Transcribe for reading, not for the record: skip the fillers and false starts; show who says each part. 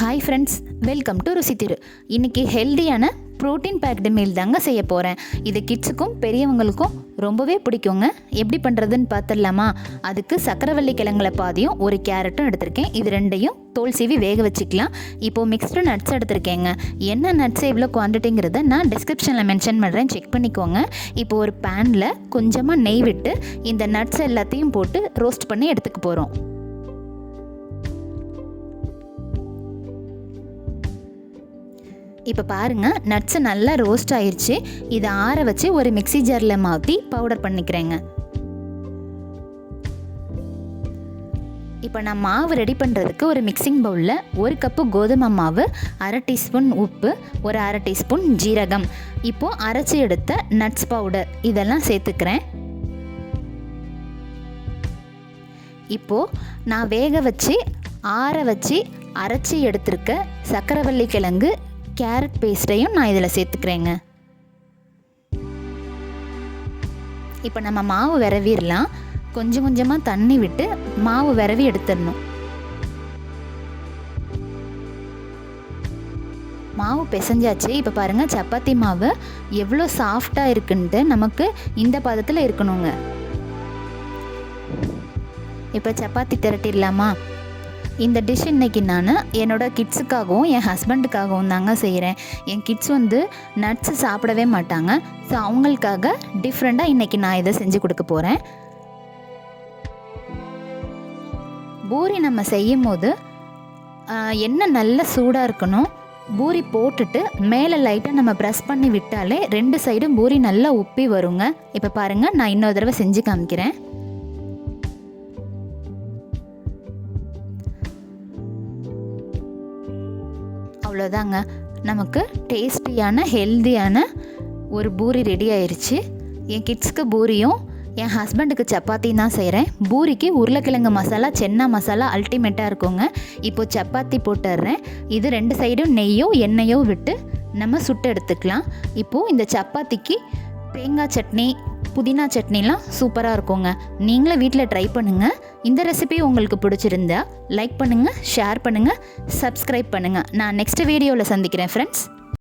Speaker 1: Hi friends, welcome to ருசி திரு. இன்றைக்கி ஹெல்தியான ப்ரோட்டீன் பேக்டு மீல் தாங்க செய்ய போகிறேன். இது கிட்ஸுக்கும் பெரியவங்களுக்கும் ரொம்பவே பிடிக்குங்க. எப்படி பண்ணுறதுன்னு பார்த்துடலாமா? அதுக்கு சக்கரவள்ளி கிழங்குல பாதியும் ஒரு கேரட்டும் எடுத்திருக்கேன். இது ரெண்டையும் தோல் சீவி வேக வச்சுக்கலாம். இப்போது மிக்ஸ்டு நட்ஸ் எடுத்திருக்கேங்க. என்ன நட்ஸ் எவ்வளோ குவான்டிட்டிங்கிறத நான் டிஸ்கிரிப்ஷனில் மென்ஷன் பண்ணுறேன், செக் பண்ணிக்கோங்க. இப்போ ஒரு பேனில் கொஞ்சமாக நெய் விட்டு இந்த நட்ஸ் எல்லாத்தையும் போட்டு ரோஸ்ட் பண்ணி எடுத்துக்க போகிறோம். இப்போ பாருங்கள், நட்ஸு நல்லா ரோஸ்ட் ஆயிடுச்சு. இதை ஆற வச்சு ஒரு மிக்ஸி ஜாரில் மாற்றி பவுடர் பண்ணிக்கிறேங்க. இப்போ நான் மாவு ரெடி பண்ணுறதுக்கு ஒரு மிக்சிங் பவுலில் 1 கப்பு கோதுமை மாவு, 1/2 டீஸ்பூன் உப்பு, ஒரு 1/2 டீஸ்பூன் ஜீரகம், இப்போது அரைச்சி எடுத்த நட்ஸ் பவுடர் இதெல்லாம் சேர்த்துக்கிறேன். இப்போது நான் வேக வச்சு ஆற வச்சு அரைச்சி எடுத்துருக்க சக்கரவள்ளி கிழங்கு கேரட் பேஸ்ட்டையும் நான் இதில் சேர்த்துக்கிறேங்க. இப்போ நம்ம மாவு விரவிடலாம். கொஞ்சம் கொஞ்சமாக தண்ணி விட்டு மாவு விரவி எடுத்துடணும். மாவு பிசைஞ்சாச்சு. இப்போ பாருங்கள், சப்பாத்தி மாவு எவ்வளோ சாஃப்டாக இருக்குன்ட்டு நமக்கு இந்த பதத்தில் இருக்கணுங்க. இப்போ சப்பாத்தி திரட்டிடலாமா? இந்த டிஷ் இன்றைக்கி நான் என்னோடய கிட்ஸுக்காகவும் என் ஹஸ்பண்டுக்காகவும் தாங்க செய்கிறேன். என் கிட்ஸ் நட்ஸு சாப்பிடவே மாட்டாங்க. ஸோ அவங்களுக்காக டிஃப்ரெண்ட்டாக இன்றைக்கி நான் இதை செஞ்சு கொடுக்க போகிறேன். பூரி நம்ம செய்யும் போது எண்ணெய் நல்ல சூடாக இருக்கணும். பூரி போட்டுட்டு மேலே லைட்டாக நம்ம ப்ரெஸ் பண்ணி விட்டாலே 2 சைடும் பூரி நல்லா உப்பி வருங்க. இப்போ பாருங்கள், நான் இன்னொரு தடவை செஞ்சு காமிக்கிறேன். அவ்வளோதாங்க, நமக்கு டேஸ்டியான ஹெல்தியான ஒரு பூரி ரெடி ஆயிடுச்சு. என் கிட்ஸ்க்கு பூரியும் என் ஹஸ்பண்டுக்கு சப்பாத்தியும் தான் செய்கிறேன். பூரிக்கு உருளைக்கிழங்கு மசாலா, சென்னா மசாலா அல்டிமேட்டாக இருக்குங்க. இப்போது சப்பாத்தி போட்டுடுறேன். இது 2 சைடும் நெய்யோ எண்ணெயோ விட்டு நம்ம சுட்டு எடுத்துக்கலாம். இப்போது இந்த சப்பாத்திக்கு தேங்காய் சட்னி, புதினா சட்னிலாம் சூப்பராக இருக்குங்க. நீங்களே வீட்டில் ட்ரை பண்ணுங்கள். இந்த ரெசிபி உங்களுக்கு பிடிச்சிருந்தா லைக் பண்ணுங்கள், ஷேர் பண்ணுங்கள், சப்ஸ்கிரைப் பண்ணுங்கள். நான் நெக்ஸ்ட் வீடியோவில் சந்திக்கிறேன் ஃப்ரெண்ட்ஸ்.